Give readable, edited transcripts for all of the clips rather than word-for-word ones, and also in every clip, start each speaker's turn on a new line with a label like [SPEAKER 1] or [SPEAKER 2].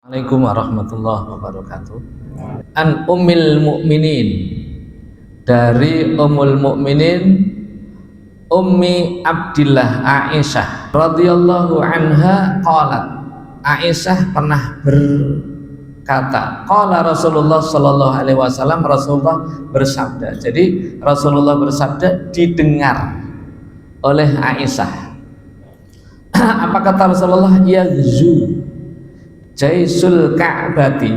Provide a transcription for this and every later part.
[SPEAKER 1] Assalamualaikum warahmatullahi wabarakatuh. An Ummil Mukminin, dari Ummul Mukminin Ummi Abdillah Aisyah radhiyallahu anha qalat. Aisyah pernah berkata, qala Rasulullah sallallahu alaihi wasallam, Rasulullah bersabda. Jadi Rasulullah bersabda didengar oleh Aisyah. Apa kata Rasulullah? Yaghzu jaisul ka'bati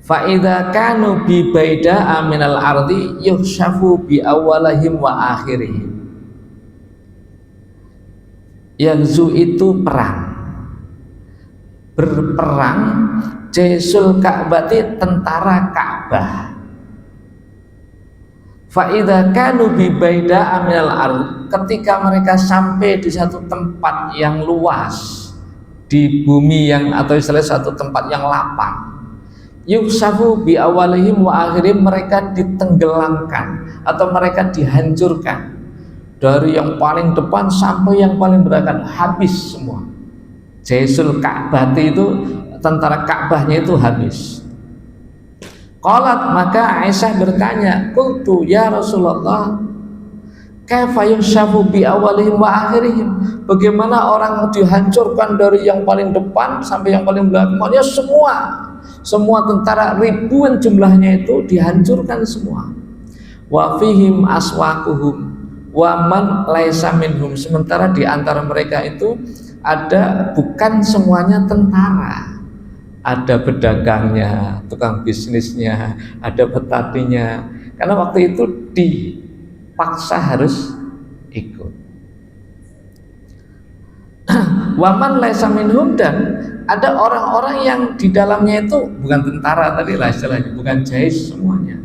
[SPEAKER 1] fa idza kanu bi baida'a minal ardi yuhshafu bi awalihim wa akhirihim. Yaghzu itu perang, berperang. Jaisul ka'bati tentara Ka'bah. Fa idza kanu bi baida'a minal ardi, ketika mereka sampai di satu tempat yang luas di bumi yang, atau istilah satu tempat yang lapang, yusafu bi awalihim wa akhirihim, mereka ditenggelamkan atau mereka dihancurkan dari yang paling depan sampai yang paling belakang, habis semua. Jaisul Ka'bati itu tentara Ka'bahnya itu habis. Qalat, maka Aisyah bertanya, qultu ya Rasulullah, kaifa yushafu bi awalihim wa akhirihim, bagaimana orang dihancurkan dari yang paling depan sampai yang paling belakang? Maksudnya semua tentara, ribuan jumlahnya itu dihancurkan semua. Wa fihim aswaquhum wa man laisa minhum, sementara di antara mereka itu ada bukan semuanya tentara, ada pedagangnya, tukang bisnisnya, ada petaninya, karena waktu itu dipaksa harus ikut. Waman laisa minhum, dan ada orang-orang yang di dalamnya itu bukan tentara tadi lah istilahnya, bukan jais semuanya.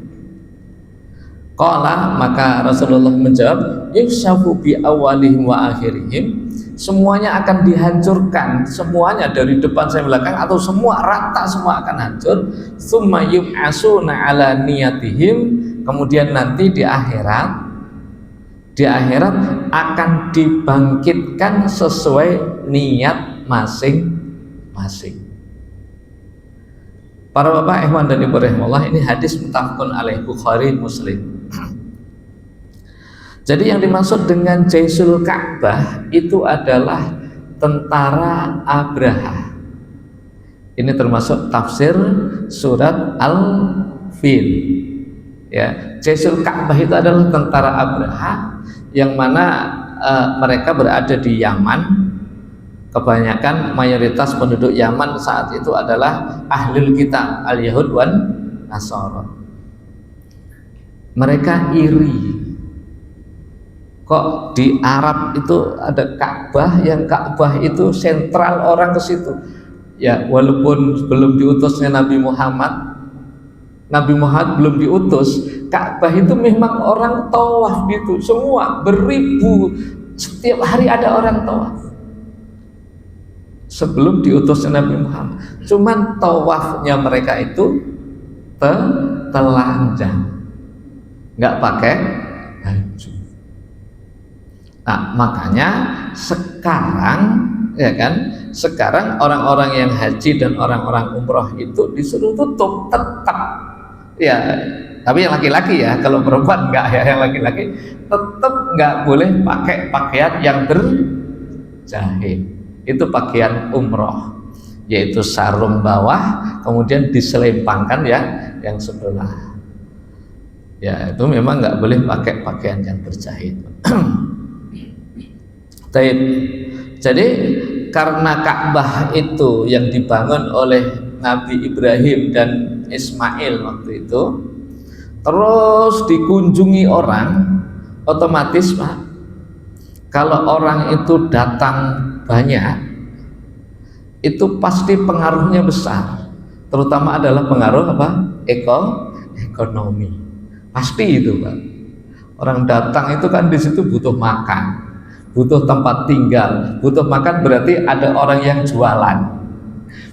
[SPEAKER 1] Qala, maka Rasulullah menjawab, yusafu bi awalihim wa akhirihim, semuanya akan dihancurkan, semuanya dari depan sampai belakang, atau semua rata, semua akan hancur. Tsumma yub'asuna ala niyatihim, kemudian nanti di akhirat akan dibangkitkan sesuai niat masing-masing. Para bapak, ikhwan dan ibu rahimahullah, ini hadis muttafaqun alaih, Bukhari Muslim. Jadi yang dimaksud dengan Jaisul Ka'bah itu adalah tentara Abraha. Ini termasuk tafsir surat Al-Fil. Ya, Jaisul Ka'bah itu adalah tentara Abraha, yang mana mereka berada di Yaman. Kebanyakan mayoritas penduduk Yaman saat itu adalah ahlul kitab, al-Yahud wan Nasara. Mereka iri, kok di Arab itu ada Ka'bah, yang Ka'bah itu sentral orang ke situ. Ya, walaupun belum diutusnya Nabi Muhammad belum diutus, Ka'bah itu memang orang tawaf gitu, semua beribu, setiap hari ada orang tawaf. Sebelum diutusnya Nabi Muhammad, cuman tawafnya mereka itu telanjang, nggak pakai baju. Nah, makanya sekarang, ya kan, sekarang orang-orang yang haji dan orang-orang umroh itu disuruh tutup tetap, ya. Tapi yang laki-laki ya, kalau perempuan enggak ya, yang laki-laki tetap nggak boleh pakai pakaian yang berjahit. Itu pakaian umroh, yaitu sarung bawah, kemudian diselempangkan ya yang sebelah. Ya, itu memang nggak boleh pakai pakaian yang berjahit. Jadi karena Ka'bah itu yang dibangun oleh Nabi Ibrahim dan Ismail waktu itu, terus dikunjungi orang, otomatis Pak, kalau orang itu datang banyak, itu pasti pengaruhnya besar, terutama adalah pengaruh apa? Ekonomi. Pasti itu Pak. Orang datang itu kan di situ butuh makan, butuh tempat tinggal. Butuh makan berarti ada orang yang jualan.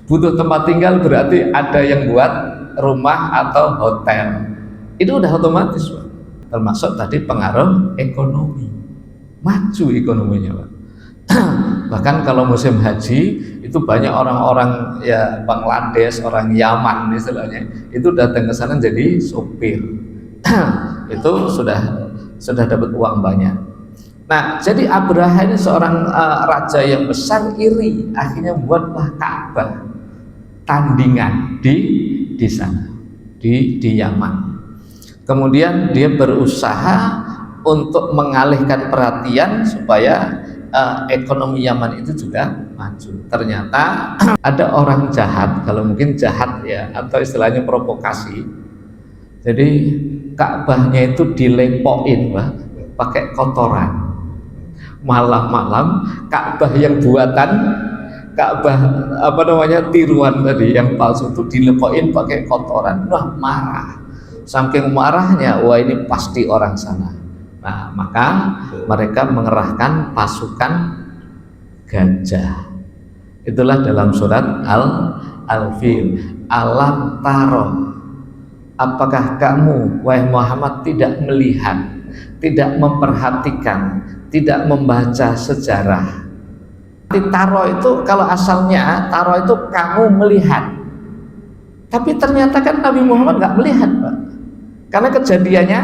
[SPEAKER 1] Butuh tempat tinggal berarti ada yang buat rumah atau hotel. Itu udah otomatis Pak. Termasuk tadi pengaruh ekonomi. Maju ekonominya Pak. Bahkan kalau musim haji itu banyak orang-orang ya Bangladesh, orang Yaman istilahnya, itu datang ke sana jadi sopir. Itu sudah dapat uang banyak. Nah, jadi Abraha ini seorang raja yang besar, iri, akhirnya buatlah Ka'bah tandingan di sana, di Yaman. Kemudian dia berusaha untuk mengalihkan perhatian supaya ekonomi Yaman itu juga maju. Ternyata ada orang jahat, kalau mungkin jahat ya, atau istilahnya provokasi. Jadi Ka'bahnya itu dilempokin, Pak, pakai kotoran. Malam-malam Ka'bah yang buatan, Ka'bah tiruan tadi yang palsu itu dilepokin pakai kotoran. Wah, marah. Saking marahnya, wah ini pasti orang sana. Nah, maka mereka mengerahkan pasukan gajah. Itulah dalam surat Al-Fil. Alam taro, apakah kamu wahai Muhammad tidak melihat, tidak memperhatikan, tidak membaca sejarah? Taro itu kalau asalnya taro itu kamu melihat, tapi ternyata kan Nabi Muhammad nggak melihat, Pak, karena kejadiannya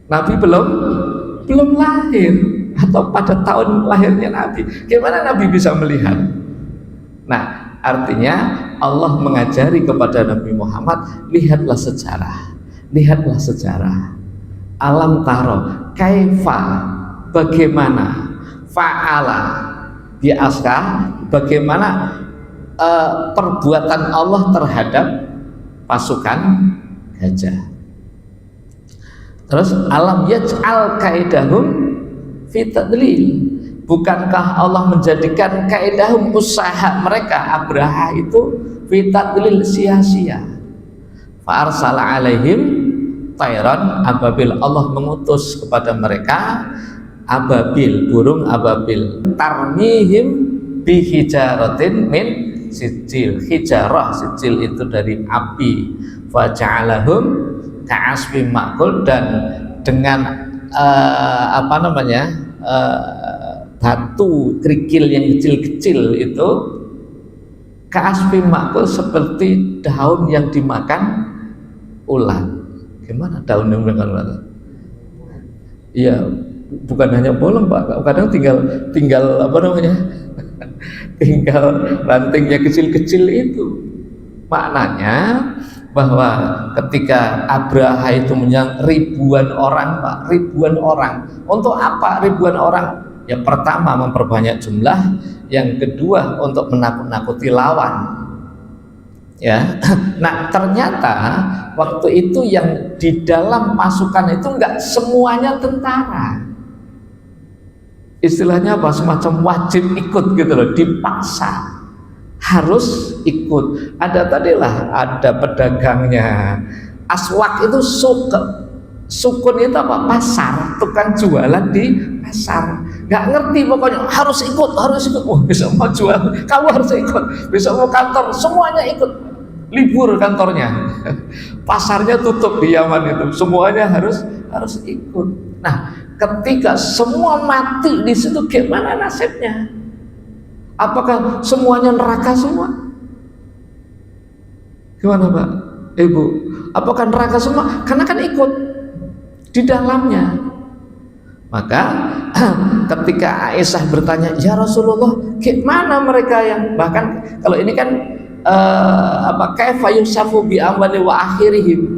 [SPEAKER 1] Nabi belum lahir, atau pada tahun lahirnya Nabi. Gimana Nabi bisa melihat? Nah, artinya Allah mengajari kepada Nabi Muhammad, lihatlah sejarah, lihatlah sejarah. Alam taro, kaifa, bagaimana, fa'ala, biasa, bagaimana perbuatan Allah terhadap pasukan gajah. Terus alam yaj'al kaidahum fi tadlil, bukankah Allah menjadikan kaidahum, usaha mereka Abraha itu fi tadlil, sia-sia. Fa arsala alaihim tayran ababil, Allah mengutus kepada mereka ababil, burung ababil, tarmihim bi hijaratin min sijil. Hijarah, sijil itu dari api. Fa ja'alahum ka'asfim ma'kul, dan dengan batu kerikil yang kecil-kecil itu ka'asfim ma'kul, seperti daun yang dimakan ulat. Gimana daun yang dimakan ulat? Iya, bukan hanya bolong, Pak, kadang tinggal tinggal rantingnya kecil-kecil itu. Maknanya bahwa ketika Abraha itu menyerang ribuan orang, Pak, ribuan orang. Untuk apa ribuan orang? Yang pertama memperbanyak jumlah, yang kedua untuk menakut-nakuti lawan. Ya. Nah, ternyata waktu itu yang di dalam pasukan itu enggak semuanya tentara. Istilahnya apa? Semacam wajib ikut gitu loh, dipaksa. Harus ikut. Ada pedagangnya. Aswak itu sukun itu apa? Pasar, tukang jualan di pasar. Nggak ngerti pokoknya harus ikut. Oh, besok mau jual, kamu harus ikut. Besok mau kantor, semuanya ikut. Libur kantornya. Pasarnya tutup di Yaman itu. Semuanya harus ikut. Nah, ketika semua mati di situ, gimana nasibnya? Apakah semuanya neraka semua? Gimana, Pak, Ibu? Apakah neraka semua? Karena kan ikut di dalamnya. Maka ketika Aisyah bertanya, ya Rasulullah, gimana mereka yang, bahkan kalau ini kan kaifa yusafu bi amwali wa akhirihim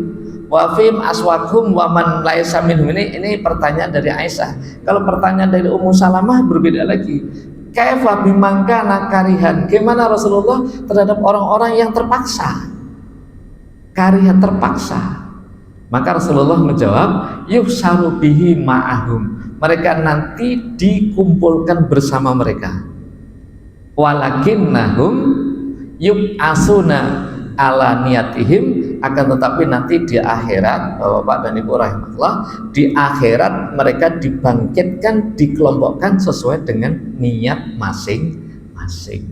[SPEAKER 1] wa fim aswakhum wa man laisa minhum. Ini pertanyaan dari Aisyah. Kalau pertanyaan dari Ummu Salamah berbeda lagi. Kaifa bimangkana karihan, gimana Rasulullah terhadap orang-orang yang terpaksa, karihan, terpaksa. Maka Rasulullah menjawab, yuhsaru bihi ma'ahum, mereka nanti dikumpulkan bersama mereka. Walakinnahum yub'asuna ala niyatihim, akan tetapi nanti di akhirat, Bapak dan Ibu rahimahullah, di akhirat mereka dibangkitkan, dikelompokkan sesuai dengan niat masing-masing.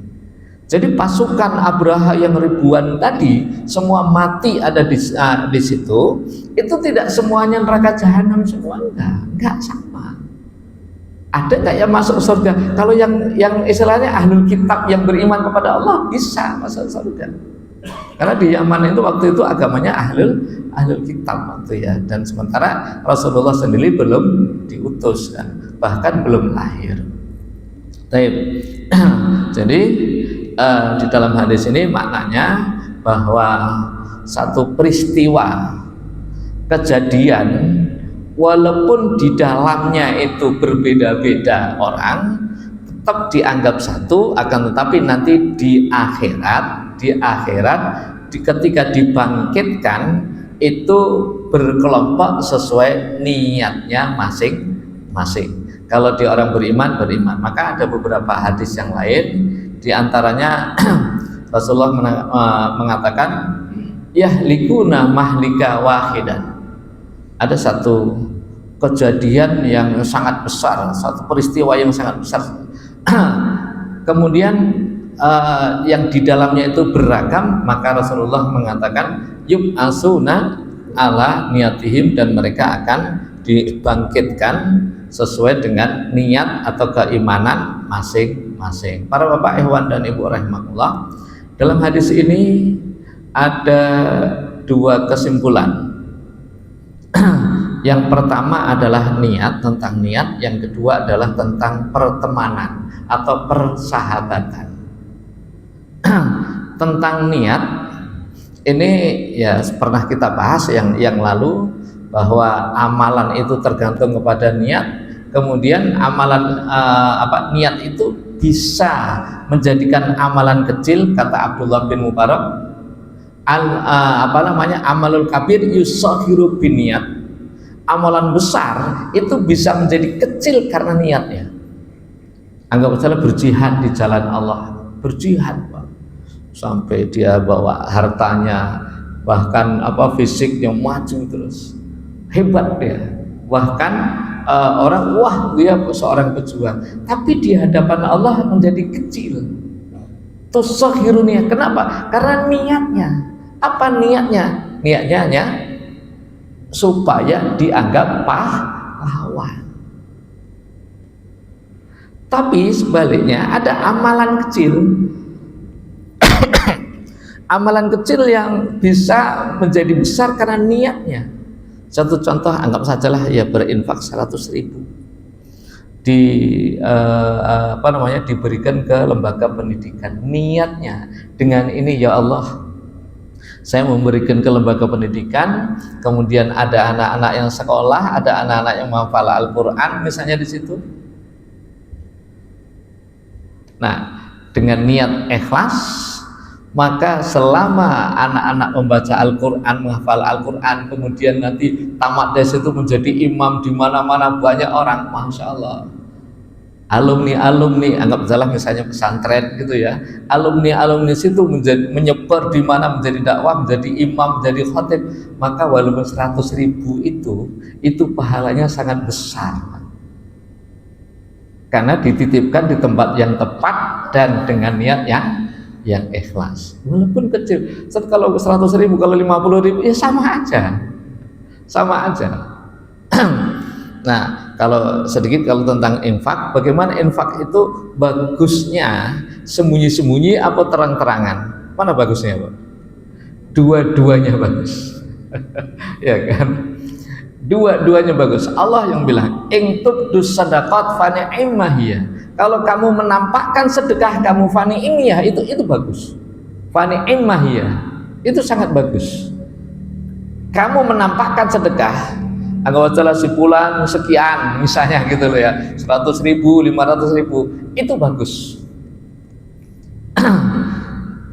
[SPEAKER 1] Jadi pasukan Abraha yang ribuan tadi semua mati ada di situ, itu tidak semuanya neraka jahanam semua, enggak sama. Ada nggak yang masuk surga? Kalau yang istilahnya ahlul kitab yang beriman kepada Allah bisa masuk surga. Karena di Yaman itu waktu itu agamanya ahlul kitab waktu ya. Dan sementara Rasulullah sendiri belum diutus kan, bahkan belum lahir. Baik. Jadi di dalam hadis ini maknanya bahwa satu peristiwa kejadian walaupun di dalamnya itu berbeda-beda orang tetap dianggap satu, akan tetapi nanti di akhirat ketika dibangkitkan itu berkelompok sesuai niatnya masing-masing. Kalau di orang beriman, maka ada beberapa hadis yang lain, diantaranya Rasulullah mengatakan yahlikuna mahlika wahidan. Ada satu kejadian yang sangat besar, satu peristiwa yang sangat besar. Kemudian yang di dalamnya itu beragam, maka Rasulullah mengatakan yub'asuna ala niatihim, dan mereka akan dibangkitkan sesuai dengan niat atau keimanan masing-masing. Para bapak, ikhwan dan ibu rahimakumullah, dalam hadis ini ada dua kesimpulan. Yang pertama adalah niat, tentang niat. Yang kedua adalah tentang pertemanan atau persahabatan. Tentang niat ini ya pernah kita bahas yang lalu, bahwa amalan itu tergantung kepada niat. Kemudian amalan niat itu bisa menjadikan amalan kecil, kata Abdullah bin Mubarak, amalul kabir yusakhiru binniat. Amalan besar itu bisa menjadi kecil karena niatnya. Anggap saja berjihad di jalan Allah, berjihad Pak, sampai dia bawa hartanya, bahkan fisik yang maju terus, hebat dia. Bahkan orang wah dia seorang pejuang, tapi di hadapan Allah menjadi kecil. Tusakhirunia. Kenapa? Karena niatnya. Apa niatnya? Niatnya supaya dianggap pahlawan. Tapi sebaliknya ada amalan kecil amalan kecil yang bisa menjadi besar karena niatnya. Satu contoh, anggap sajalah ya berinfak 100.000 diberikan ke lembaga pendidikan. Niatnya dengan ini, ya Allah, saya memberikan ke lembaga pendidikan, kemudian ada anak-anak yang sekolah, ada anak-anak yang menghafal Al-Quran misalnya di situ. Nah, dengan niat ikhlas, maka selama anak-anak membaca Al-Quran, menghafal Al-Quran, kemudian nanti tamat dari situ menjadi imam di mana-mana, banyak orang, masya Allah, alumni, anggap salah misalnya pesantren gitu ya, alumni situ menyebar di mana, menjadi dakwah, menjadi imam, menjadi khatib, maka walaupun 100.000 itu pahalanya sangat besar karena dititipkan di tempat yang tepat dan dengan niat yang ikhlas. Walaupun kecil, kalau 100.000, kalau 50.000 ya sama aja. Nah, kalau tentang infak, bagaimana infak itu bagusnya sembunyi-sembunyi atau terang-terangan? Mana bagusnya, Pak? Dua-duanya bagus. Ya kan? Dua-duanya bagus. Allah yang bilang, "In tubdus shadaqat fa ni'mah hiya." Kalau kamu menampakkan sedekah kamu, fa ni'mah, itu bagus. Fa ni'mah hiya, itu sangat bagus. Kamu menampakkan sedekah, anggap saja si fulan sekian misalnya gitu loh ya, 100.000, 500.000, itu bagus.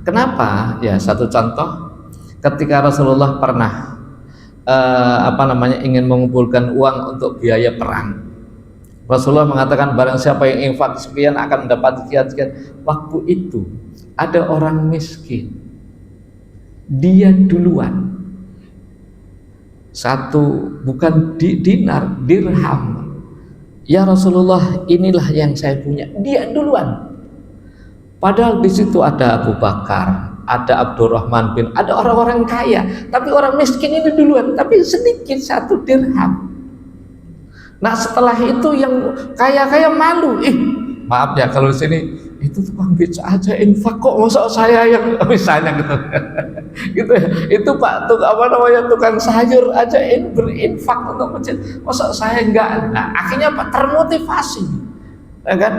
[SPEAKER 1] Kenapa? Ya, satu contoh, ketika Rasulullah pernah ingin mengumpulkan uang untuk biaya perang, Rasulullah mengatakan barang siapa yang infak sekian akan mendapat sekian. Waktu itu ada orang miskin, dia duluan, bukan dinar, dirham. Ya Rasulullah, inilah yang saya punya. Dia duluan. Padahal di situ ada Abu Bakar, ada Abdurrahman ada orang-orang kaya, tapi orang miskin ini duluan, tapi sedikit, 1 dirham. Nah setelah itu yang kaya-kaya malu, maaf ya kalau di sini itu tukang beca aja infak kok, masa saya yang misalnya gitu, gitu ya. Itu Pak tukang sayur aja berinfak untuk masjid, masa saya enggak. Nah akhirnya Pak termotivasi, ya kan?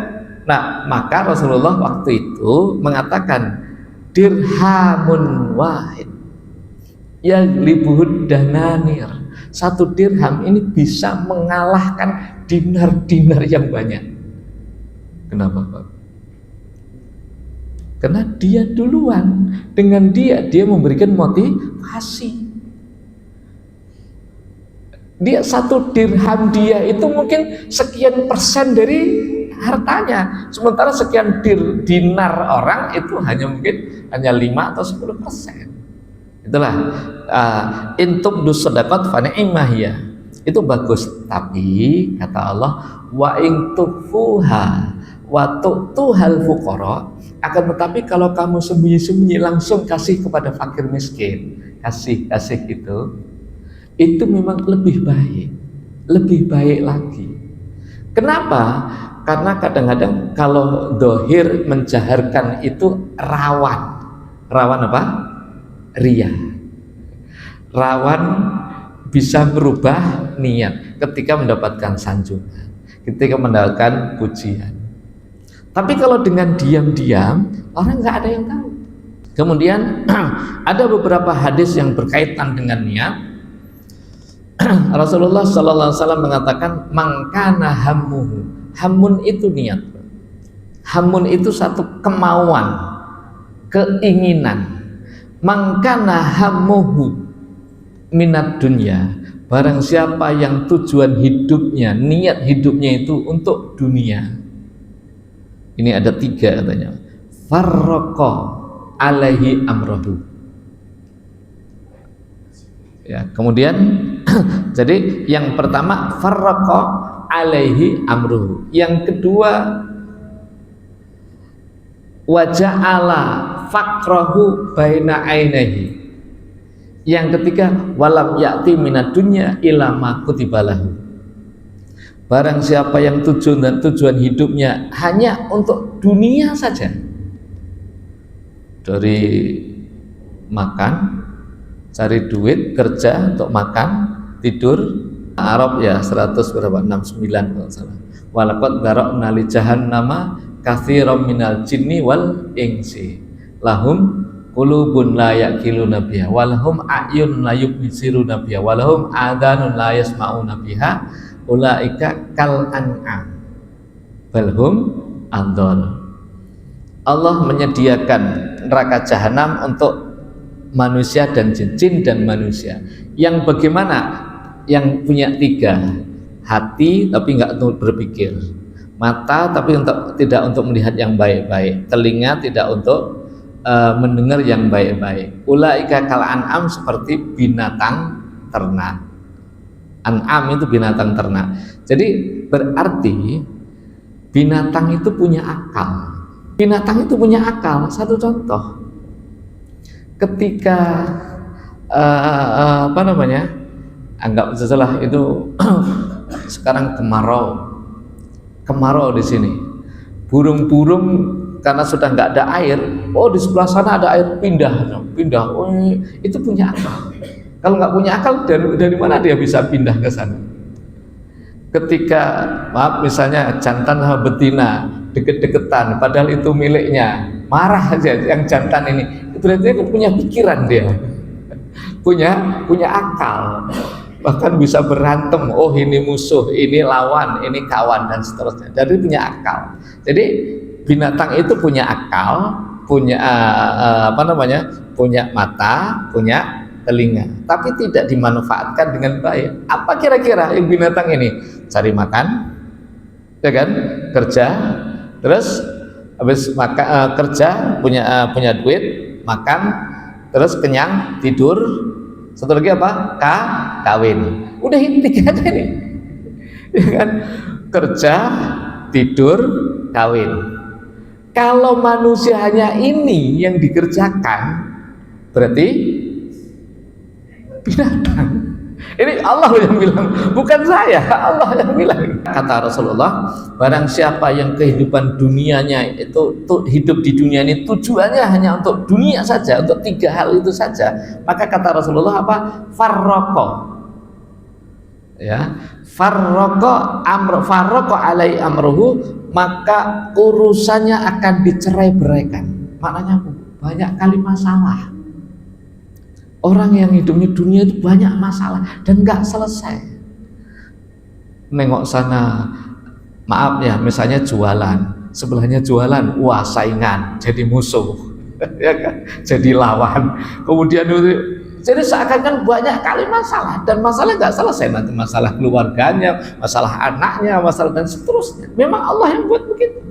[SPEAKER 1] Nah maka Rasulullah waktu itu mengatakan dirhamun wahid yaglibuhud dananir, satu dirham ini bisa mengalahkan dinar-dinar yang banyak. Kenapa Pak? Karena dia duluan, dengan dia memberikan motivasi. Dia satu dirham dia itu mungkin sekian persen dari hartanya, sementara sekian dinar orang itu hanya 5 atau 10%. Itulah intub dus sedekat fa ni'mahiyah, itu bagus, tapi kata Allah wa in tufuha wa tu'tuhal fuqara, akan tetapi kalau kamu sembunyi-sembunyi langsung kasih kepada fakir miskin, kasih itu memang lebih baik lagi. Kenapa? Karena kadang-kadang kalau dohir menjaharkan itu rawan apa? Ria, rawan bisa merubah niat ketika mendapatkan sanjungan, ketika mendapatkan pujian. Tapi kalau dengan diam-diam, orang nggak ada yang tahu. Kemudian ada beberapa hadis yang berkaitan dengan niat. Rasulullah Sallallahu Alaihi Wasallam mengatakan mangkana hammuhu, hamun itu niat, hamun itu satu kemauan, keinginan. Mangkana hammuhu minat dunya, barang siapa yang tujuan hidupnya, niat hidupnya itu untuk dunia. Ini ada 3 katanya. Farraqa alaihi amrahu. Ya, kemudian jadi yang pertama farraqa alaihi amruhu, yang kedua waja'ala faqrahu baina ainihi, yang ketiga walam ya'ti minad dunya illa ma kutibalahu, barang siapa yang tujuan hidupnya hanya untuk dunia saja, dari makan, cari duit, kerja untuk makan, tidur. Arab ya 100 berapa? 69 kalau salah. Walaqad dara'na li jahannama katsiran minal jinni wal insi lahum qulubun la yaqiluna biha walahum a'yun la yubsiruna biha walahum adhanun la yasma'una biha ulaika kal an'am balhum adall. Allah menyediakan neraka jahanam untuk manusia dan jin dan manusia. Yang bagaimana? Yang punya 3, hati tapi enggak untuk berpikir, mata tapi tidak untuk melihat yang baik-baik, telinga tidak untuk mendengar yang baik-baik. Ulaika kal an'am, seperti binatang ternak. An'am itu binatang ternak. Jadi berarti binatang itu punya akal. Binatang itu punya akal. Satu contoh, ketika anggap setelah itu sekarang kemarau di sini, burung-burung karena sudah nggak ada air, di sebelah sana ada air, pindah, itu punya akal. Kalau nggak punya akal, dari mana dia bisa pindah ke sana? Ketika misalnya jantan sama betina deket-deketan, padahal itu miliknya, marah aja yang jantan ini, berarti dia punya pikiran, dia punya akal, bahkan bisa berantem. Ini musuh, ini lawan, ini kawan, dan seterusnya. Jadi punya akal. Jadi binatang itu punya akal, punya punya mata, punya telinga, tapi tidak dimanfaatkan dengan baik. Apa kira-kira yang binatang ini? Cari makan, ya kan, kerja, terus habis kerja, punya duit, makan, terus kenyang, tidur, satu lagi apa? Kawin. Udah ini 3 aja nih, ya kan? Kerja, tidur, kawin. Kalau manusia hanya ini yang dikerjakan, berarti binatang. Ini Allah yang bilang, bukan saya, Allah yang bilang. Kata Rasulullah, barang siapa yang kehidupan dunianya itu hidup di dunia ini tujuannya hanya untuk dunia saja, untuk 3 hal itu saja, maka kata Rasulullah apa? Farraqo. Ya, farraqo alai amruhu, maka urusannya akan dicerai-beraikan. Maknanya banyak kali masalah. Orang yang hidupnya dunia itu banyak masalah dan nggak selesai. Nengok sana, maaf ya, misalnya jualan, sebelahnya jualan, wah saingan, jadi musuh, ya kan? Jadi lawan. Kemudian jadi seakan-akan banyak kali masalah, dan masalah nggak selesai, nanti masalah keluarganya, masalah anaknya, masalah dan seterusnya. Memang Allah yang buat begitu.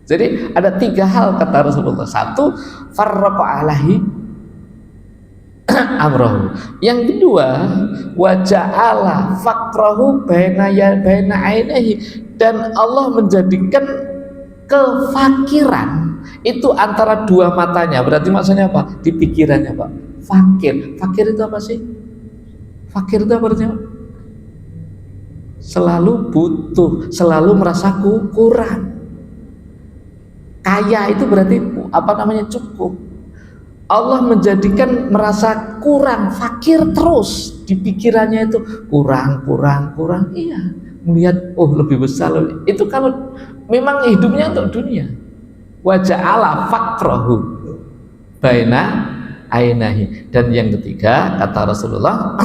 [SPEAKER 1] Jadi ada 3 hal kata Rasulullah. 1, farraqa alaihi amrohu. Yang kedua, waja'ala faqrahu baina ainihi, dan Allah menjadikan kefakiran itu antara 2 matanya. Berarti maksudnya apa? Di pikirannya, Pak. Fakir itu apa sih? Fakir itu apa artinya? Selalu butuh, selalu merasa kurang. Kaya itu berarti apa namanya? Cukup. Allah menjadikan merasa kurang, fakir terus di pikirannya itu kurang. Iya, melihat lebih besar. Itu kalau memang hidupnya untuk dunia. Waja'ala faqrahu baina ainahi. Dan yang ketiga kata Rasulullah,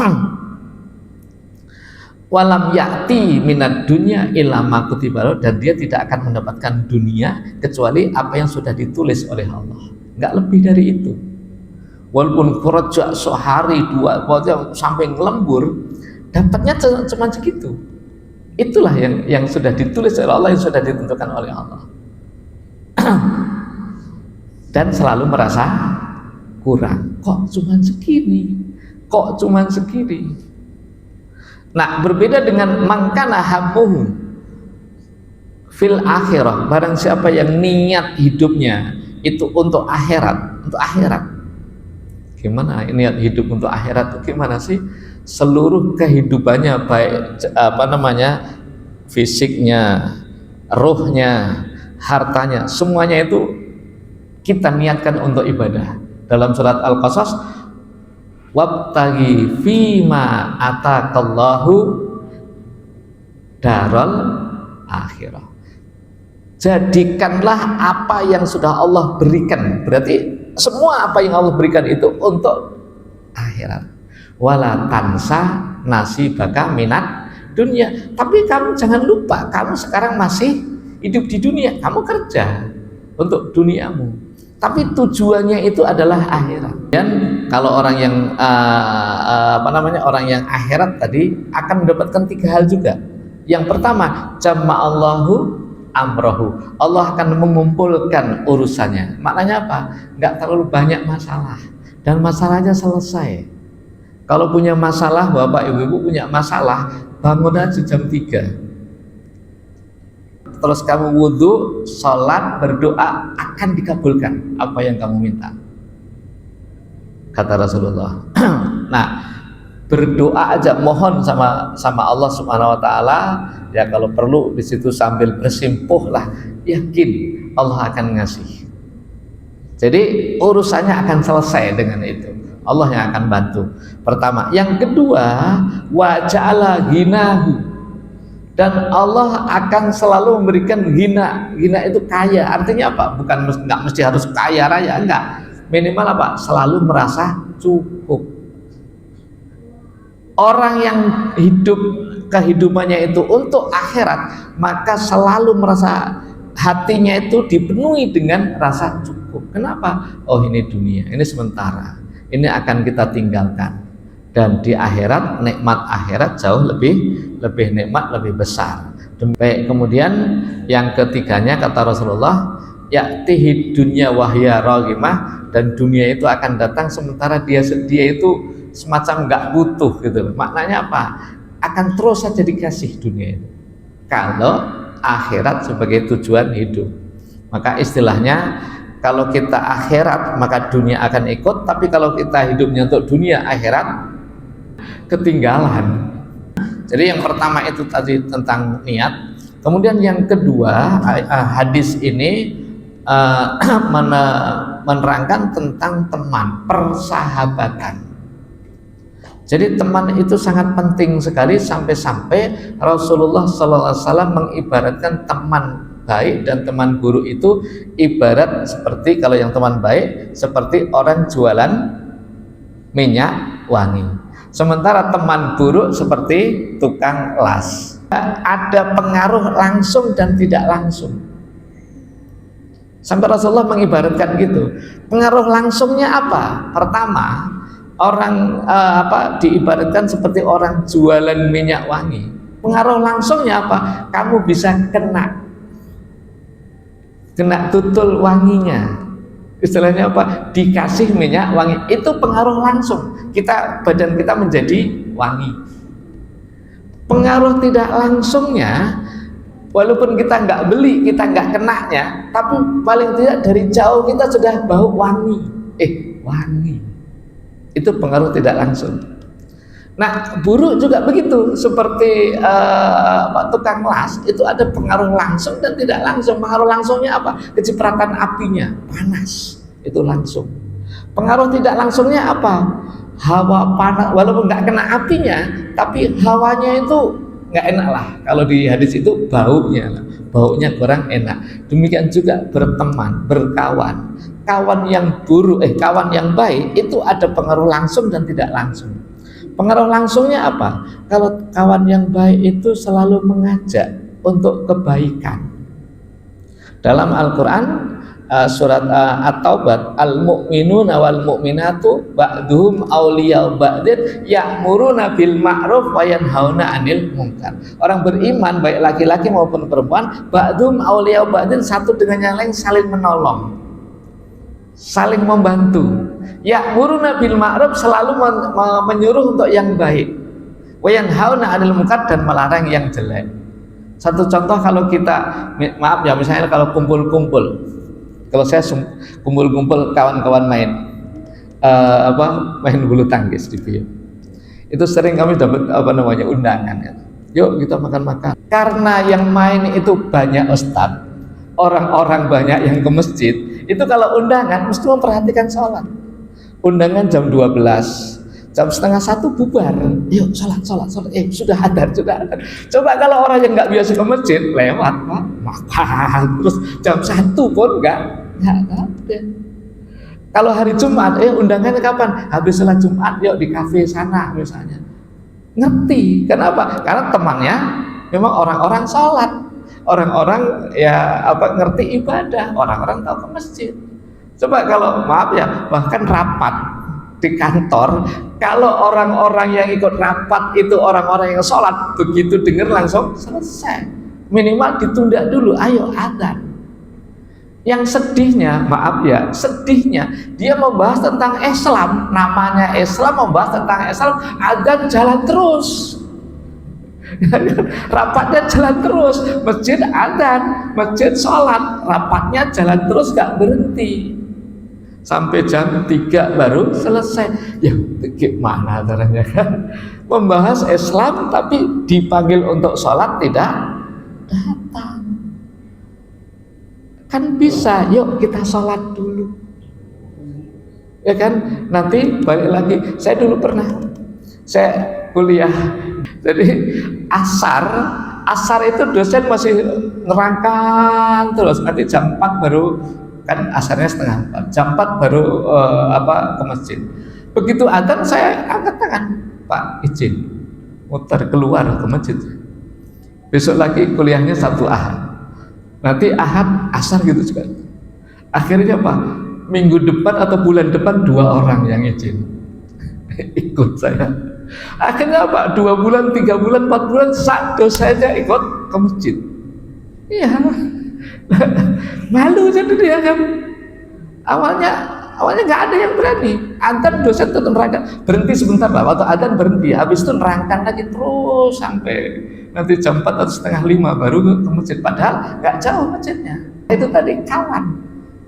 [SPEAKER 1] walam ya'ti minad dunya illa ma kutiba, dan dia tidak akan mendapatkan dunia kecuali apa yang sudah ditulis oleh Allah. Enggak lebih dari itu. Walaupun kerja sehari 2 sampai ngelembur, dapatnya cuma segitu. Itulah yang sudah ditulis oleh Allah, yang sudah ditentukan oleh Allah. Dan selalu merasa kurang. Kok cuma segini? Nah, berbeda dengan mangkana hammuhu fil akhirah, barang siapa yang niat hidupnya itu untuk akhirat, Gimana niat hidup untuk akhirat itu gimana sih? Seluruh kehidupannya, baik fisiknya, ruhnya, hartanya, semuanya itu kita niatkan untuk ibadah. Dalam surat Al-Qasas, wabtaghi fima atakallahu daral akhirah. Jadikanlah apa yang sudah Allah berikan. Berarti semua apa yang Allah berikan itu untuk akhirat. Wala tansa nasibaka minat dunia. Tapi kamu jangan lupa, kamu sekarang masih hidup di dunia, kamu kerja untuk duniamu. Tapi tujuannya itu adalah akhirat. Dan kalau orang yang orang yang akhirat tadi akan mendapatkan 3 hal juga. Yang pertama, jama'allahu amrohu, Allah akan mengumpulkan urusannya. Maknanya apa? Nggak terlalu banyak masalah, dan masalahnya selesai. Kalau punya masalah, bapak ibu punya masalah, bangun aja jam 3, terus kamu wudhu, sholat, berdoa, akan dikabulkan apa yang kamu minta, kata Rasulullah. Nah, berdoa aja, mohon sama Allah Subhanahu wa taala, ya kalau perlu di situ sambil bersimpuh lah, yakin Allah akan ngasih. Jadi urusannya akan selesai dengan itu. Allah yang akan bantu. Pertama, yang kedua, wa ja'ala ghinahu, dan Allah akan selalu memberikan ghina. Ghina itu kaya. Artinya apa? Bukan nggak mesti harus kaya raya, enggak. Minimal apa? Selalu merasa cukup. Orang yang hidup kehidupannya itu untuk akhirat, maka selalu merasa hatinya itu dipenuhi dengan rasa cukup. Kenapa? Oh, ini dunia, ini sementara, ini akan kita tinggalkan, dan di akhirat, nikmat akhirat jauh lebih nikmat, lebih besar. Baik, kemudian yang ketiganya kata Rasulullah, ya'tihi dunya wahya raghimah, dan dunia itu akan datang sementara dia itu semacam nggak butuh gitu. Maknanya apa? Akan terus saja dikasih dunia itu kalau akhirat sebagai tujuan hidup. Maka istilahnya, kalau kita akhirat maka dunia akan ikut, tapi kalau kita hidupnya untuk dunia, akhirat ketinggalan. Jadi yang pertama itu tadi tentang niat. Kemudian yang kedua, hadis ini menerangkan tentang teman, persahabatan. Jadi teman itu sangat penting sekali, sampai-sampai Rasulullah SAW mengibaratkan teman baik dan teman buruk itu ibarat seperti, kalau yang teman baik seperti orang jualan minyak wangi, sementara teman buruk seperti tukang las. Ada pengaruh langsung dan tidak langsung. Sampai Rasulullah mengibaratkan gitu. Pengaruh langsungnya apa? Pertama, orang diibaratkan seperti orang jualan minyak wangi. Pengaruh langsungnya apa? Kamu bisa kena tutul wanginya. Istilahnya apa? Dikasih minyak wangi, itu pengaruh langsung. Badan kita menjadi wangi. Pengaruh tidak langsungnya, walaupun kita nggak beli, kita nggak kenanya, tapi paling tidak dari jauh kita sudah bau wangi. Wangi. Itu pengaruh tidak langsung. Nah, buruk juga begitu, seperti tukang las, itu ada pengaruh langsung dan tidak langsung. Pengaruh langsungnya apa? Kecipratan apinya, panas, itu langsung. Pengaruh tidak langsungnya apa? Hawa panas, walaupun nggak kena apinya, tapi hawanya itu nggak enak lah. Kalau di hadis itu baunya kurang enak. Demikian juga berteman, berkawan. Kawan yang buruk, kawan yang baik itu ada pengaruh langsung dan tidak langsung. Pengaruh langsungnya apa? Kalau kawan yang baik itu selalu mengajak untuk kebaikan. Dalam Al-Quran surat At-Taubah, al-mu'minuna wal mu'minatu ba'duhum awliya'u ba'din ya'muruna bil ma'ruf wa yanhauna 'anil munkar. Orang beriman baik laki-laki maupun perempuan, ba'duhum awliya'u ba'din, satu dengan yang lain saling menolong, saling membantu. Ya'muruna bil ma'ruf, selalu menyuruh untuk yang baik, wa yanhauna 'anil munkar, dan melarang yang jelek. Satu contoh, kalau kita misalnya kalau kumpul-kumpul, kalau saya kumpul-kumpul kawan-kawan main bulu tangkis di Bio, itu sering kami dapat undangan ya. Yuk kita makan-makan. Karena yang main itu banyak ustadz, orang-orang banyak yang ke masjid, itu kalau undangan mesti memperhatikan sholat. Undangan jam 12, jam setengah 1 bubar. Yuk sholat. Sudah adhan. Coba kalau orang yang nggak biasa ke masjid lewat, makan terus jam 1 pun nggak ada. Kalau hari Jumat, undangannya kapan? Habis sholat Jumat, yuk di kafe sana misalnya. Ngerti? Kenapa? Karena temannya memang orang-orang sholat, orang-orang ngerti ibadah, orang-orang tahu ke masjid. Coba kalau bahkan rapat di kantor, kalau orang-orang yang ikut rapat itu orang-orang yang sholat, begitu dengar langsung selesai. Minimal ditunda dulu, ayo adzan. Yang sedihnya, dia membahas tentang Islam, namanya Islam, membahas tentang Islam, adzan jalan terus. Rapatnya jalan terus, masjid adzan, masjid sholat, rapatnya jalan terus, gak berhenti sampai jam 3 baru selesai. Ya gimana caranya kan? Membahas Islam tapi dipanggil untuk sholat tidak datang. Kan bisa, yuk kita sholat dulu, ya kan? Nanti balik lagi. Saya dulu pernah, saya kuliah, jadi asar itu dosen masih nerangkan terus. Nanti jam 4 baru, kan asarnya setengah 4, jam 4 baru ke masjid. Begitu adzan saya angkat tangan, Pak izin muter keluar ke masjid. Besok lagi kuliahnya Sabtu Ahad, nanti Ahad asar gitu juga. Akhirnya minggu depan atau bulan depan 2 orang yang izin ikut saya. Akhirnya 2 bulan, 3 bulan, 4 bulan satu saja ikut ke masjid. Iya, malu jadi dia kan. Awalnya nggak ada yang berani. Adzan dosen tetap nerangkan, berhenti sebentar lah, waktu adzan berhenti, habis itu nerangkan lagi terus sampai nanti jam 4 atau setengah 5 baru ke masjid, padahal nggak jauh masjidnya. Itu tadi kawan,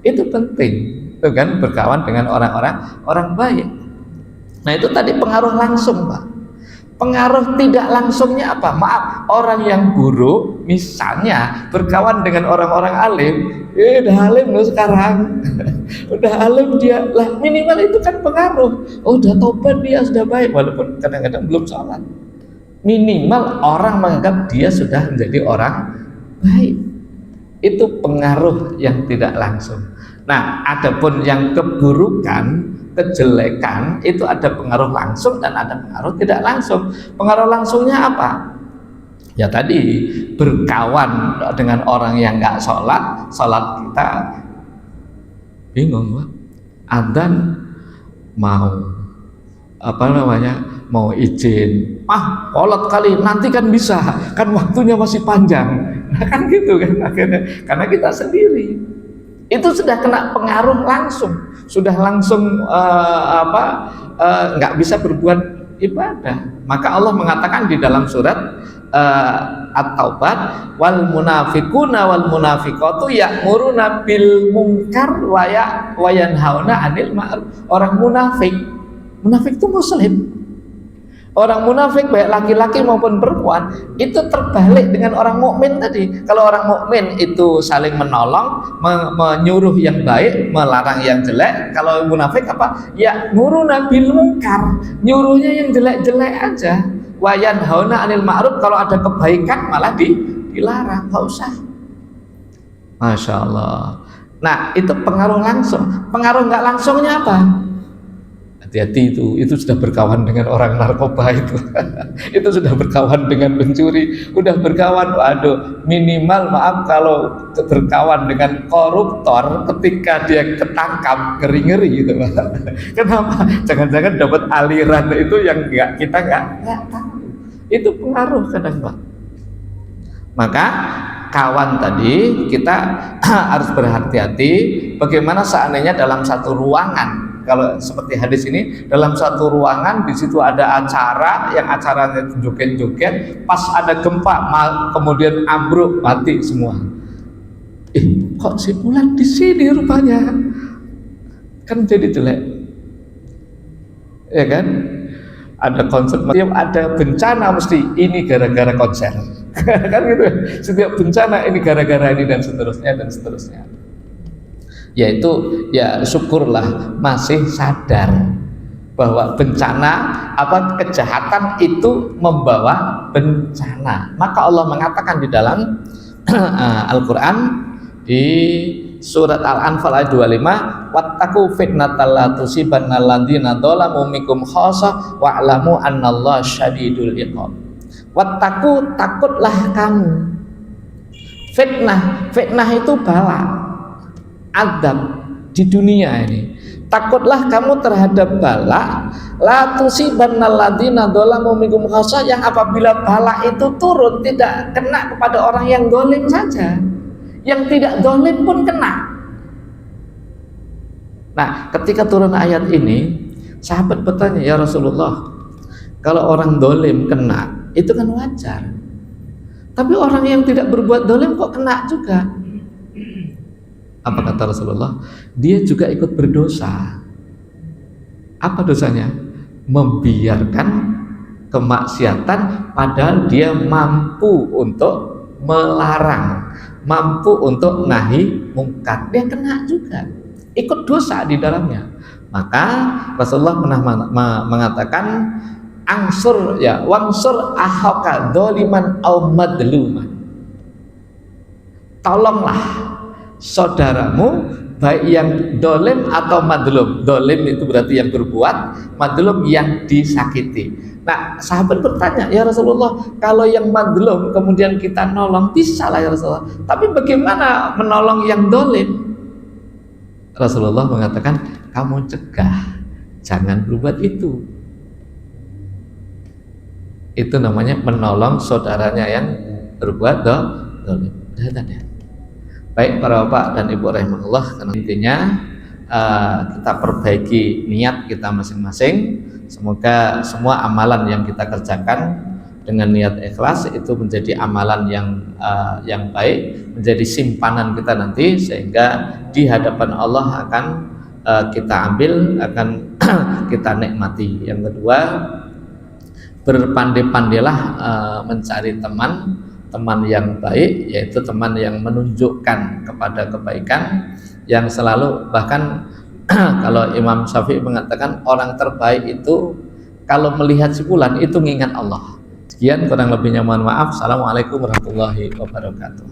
[SPEAKER 1] itu penting, itu kan, berkawan dengan orang baik. Nah itu tadi pengaruh langsung, Pak. Pengaruh tidak langsungnya apa? Maaf, orang yang buruk misalnya berkawan dengan orang-orang alim, udah alim loh sekarang. Udah alim dia lah, minimal itu kan pengaruh. Oh, udah tobat dia, sudah baik, walaupun kadang-kadang belum sholat. Minimal orang menganggap dia sudah menjadi orang baik. Itu pengaruh yang tidak langsung. Nah, adapun yang keburukan, kejelekan, itu ada pengaruh langsung dan ada pengaruh tidak langsung. Pengaruh langsungnya apa? Ya tadi, berkawan dengan orang yang nggak sholat, sholat kita bingung, Pak. Adzan mau mau izin, sholat kali nanti kan bisa, kan waktunya masih panjang. Nah, kan gitu kan akhirnya, karena kita sendiri itu sudah kena pengaruh langsung, sudah langsung nggak bisa berbuat ibadah. Maka Allah mengatakan di dalam surat At-Taubah, wal munafiquna wal munafiqatu ya'muruna bil munkar wa yanhauna 'anil ma'ruf. Orang munafik itu muslim. Orang munafik baik laki-laki maupun perempuan itu terbalik dengan orang mukmin tadi. Kalau orang mukmin itu saling menolong, menyuruh yang baik, melarang yang jelek. Kalau munafik apa? Ya nuruna bil munkar, nyuruhnya yang jelek-jelek aja. Wayan hauna anil ma'ruf, kalau ada kebaikan malah dilarang, nggak usah. Masya Allah. Nah, itu pengaruh langsung. Pengaruh nggak langsungnya apa? Hati-hati, itu sudah berkawan dengan orang narkoba itu. Itu sudah berkawan dengan pencuri, udah berkawan, waduh, minimal maaf kalau berkawan dengan koruptor ketika dia ketangkap, ngeri-ngeri gitu, Pak. Kenapa? Jangan-jangan dapat aliran itu yang kita nggak tahu. Itu pengaruh kadang, Pak. Maka kawan tadi kita harus berhati-hati. Bagaimana seandainya dalam satu ruangan, kalau seperti hadis ini, dalam satu ruangan di situ ada acara, yang acaranya joget-joget, pas ada gempa kemudian ambruk, mati semua. Kok si Fulan di sini rupanya? Kan jadi jelek. Ya kan? Ada konser, setiap ada bencana mesti ini gara-gara konser. Kan gitu. Setiap bencana ini gara-gara ini dan seterusnya. Yaitu ya syukurlah masih sadar bahwa bencana kejahatan itu membawa bencana. Maka Allah mengatakan di dalam Al-Qur'an di surat Al-Anfal ayat 25, wattaqu fitnatal la tusibanna alladziina dzalamu minkum khassah wa'lamu annallaha syadidul iqab. Wattaqu, takutlah kamu. Fitnah itu bala, adab di dunia ini. Takutlah kamu terhadap bala, la tusibannal ladzina dzalamu minkum khassah, yang apabila bala itu turun tidak kena kepada orang yang zalim saja, yang tidak zalim pun kena. Nah, ketika turun ayat ini, sahabat bertanya, ya Rasulullah, kalau orang zalim kena, itu kan wajar. Tapi orang yang tidak berbuat zalim kok kena juga? Apa kata Rasulullah? Dia juga ikut berdosa. Apa dosanya? Membiarkan kemaksiatan padahal dia mampu untuk melarang, mampu untuk nahi mungkar. Dia kena juga, ikut dosa di dalamnya. Maka Rasulullah pernah mengatakan, wangsur ahaka dzaliman au madluman. Tolonglah saudaramu, baik yang dolim atau madlum. Dolim itu berarti yang berbuat, madlum yang disakiti. Nah, sahabat bertanya, ya Rasulullah, kalau yang madlum kemudian kita nolong, bisa lah ya Rasulullah, tapi bagaimana menolong yang dolim? Rasulullah mengatakan, kamu cegah, jangan berbuat itu. Itu namanya menolong saudaranya yang berbuat dolim. Ya. Baik para bapak dan ibu rahimahullah, karena intinya kita perbaiki niat kita masing-masing. Semoga semua amalan yang kita kerjakan dengan niat ikhlas itu menjadi amalan yang baik, menjadi simpanan kita nanti, sehingga di hadapan Allah akan kita ambil, akan kita nikmati. Yang kedua, berpandai-pandailah mencari teman yang baik, yaitu teman yang menunjukkan kepada kebaikan, yang selalu, bahkan kalau Imam Syafi'i mengatakan orang terbaik itu kalau melihat si fulan itu mengingat Allah. Sekian, kurang lebihnya mohon maaf. Assalamualaikum warahmatullahi wabarakatuh.